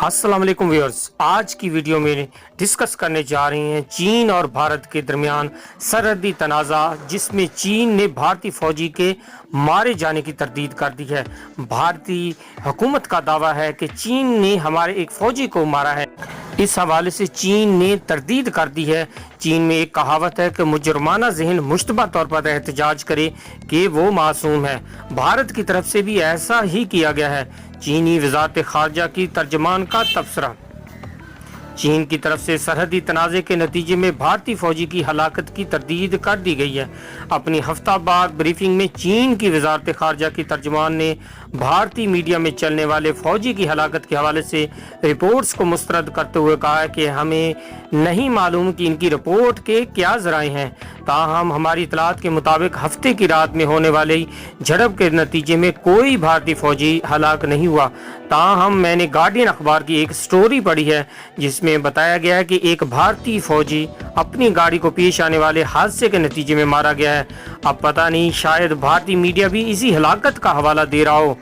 السلام علیکم ویورز، آج کی ویڈیو میں ڈسکس کرنے جا رہے ہیں چین اور بھارت کے درمیان سرحدی تنازع، جس میں چین نے بھارتی فوجی کے مارے جانے کی تردید کر دی ہے۔ بھارتی حکومت کا دعویٰ ہے کہ چین نے ہمارے ایک فوجی کو مارا ہے۔ اس حوالے سے چین نے تردید کر دی ہے۔ چین میں ایک کہاوت ہے کہ مجرمانہ ذہن مشتبہ طور پر احتجاج کرے کہ وہ معصوم ہے۔ بھارت کی طرف سے بھی ایسا ہی کیا گیا ہے۔ چینی وزارت خارجہ کی ترجمان کا تبصرہ۔ چین کی طرف سے سرحدی تنازع کے نتیجے میں بھارتی فوجی کی ہلاکت کی تردید کر دی گئی ہے۔ اپنی ہفتہ بعد بریفنگ میں چین کی وزارت خارجہ کی ترجمان نے بھارتی میڈیا میں چلنے والے فوجی کی ہلاکت کے حوالے سے رپورٹس کو مسترد کرتے ہوئے کہا کہ ہمیں نہیں معلوم کہ ان کی رپورٹ کے کیا ذرائع ہیں، تاہم ہماری اطلاعات کے مطابق ہفتے کی رات میں ہونے والی جھڑپ کے نتیجے میں کوئی بھارتی فوجی ہلاک نہیں ہوا۔ تاہم میں نے گارڈین اخبار کی ایک سٹوری پڑھی ہے جس میں بتایا گیا ہے کہ ایک بھارتی فوجی اپنی گاڑی کو پیش آنے والے حادثے کے نتیجے میں مارا گیا ہے۔ اب پتہ نہیں، شاید بھارتی میڈیا بھی اسی ہلاکت کا حوالہ دے رہا ہو۔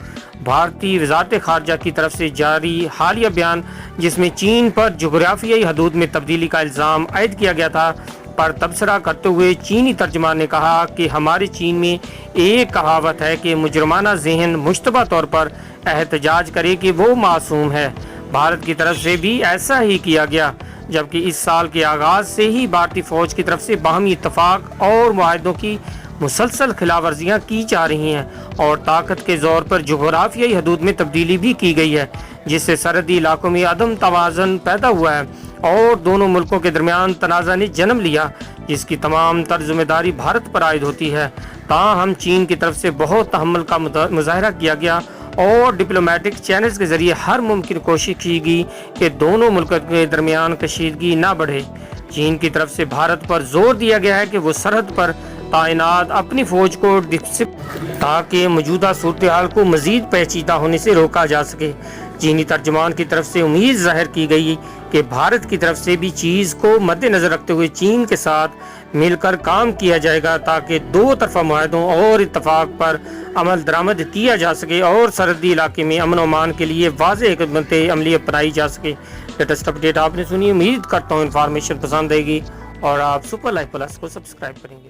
بھارتی وزارت خارجہ کی طرف سے جاری حالیہ بیان، جس میں چین پر جغرافیائی حدود میں تبدیلی کا الزام عائد کیا گیا تھا، پر تبصرہ کرتے ہوئے چینی ترجمان نے کہا کہ ہمارے چین میں ایک کہاوت ہے کہ مجرمانہ ذہن مشتبہ طور پر احتجاج کرے کہ وہ معصوم ہے۔ بھارت کی طرف سے بھی ایسا ہی کیا گیا، جبکہ اس سال کے آغاز سے ہی بھارتی فوج کی طرف سے باہمی اتفاق اور معاہدوں کی مسلسل خلاف ورزیاں کی جا رہی ہیں اور طاقت کے زور پر جغرافیائی حدود میں تبدیلی بھی کی گئی ہے، جس سے سرحدی علاقوں میں عدم توازن پیدا ہوا ہے اور دونوں ملکوں کے درمیان تنازع نے جنم لیا، جس کی تمام تر ذمہ داری بھارت پر عائد ہوتی ہے۔ تاہم چین کی طرف سے بہت تحمل کا مظاہرہ کیا گیا اور ڈپلومیٹک چینلز کے ذریعے ہر ممکن کوشش کی گئی کہ دونوں ملکوں کے درمیان کشیدگی نہ بڑھے۔ چین کی طرف سے بھارت پر زور دیا گیا ہے کہ وہ سرحد پر تعینات اپنی فوج کو تاکہ موجودہ صورتحال کو مزید پیچیدہ ہونے سے روکا جا سکے۔ چینی ترجمان کی طرف سے امید ظاہر کی گئی کہ بھارت کی طرف سے بھی چیز کو مد نظر رکھتے ہوئے چین کے ساتھ مل کر کام کیا جائے گا تاکہ دو طرفہ معاہدوں اور اتفاق پر عمل درآمد کیا جا سکے اور سرحدی علاقے میں امن و امان کے لیے واضح حکمت عملی اپنائی جا سکے۔ لیٹسٹ اپڈیٹ آپ نے سنی، امید کرتا ہوں انفارمیشن پسند آئے گی اور آپ سپر لائف پلس کو سبسکرائب کریں گے۔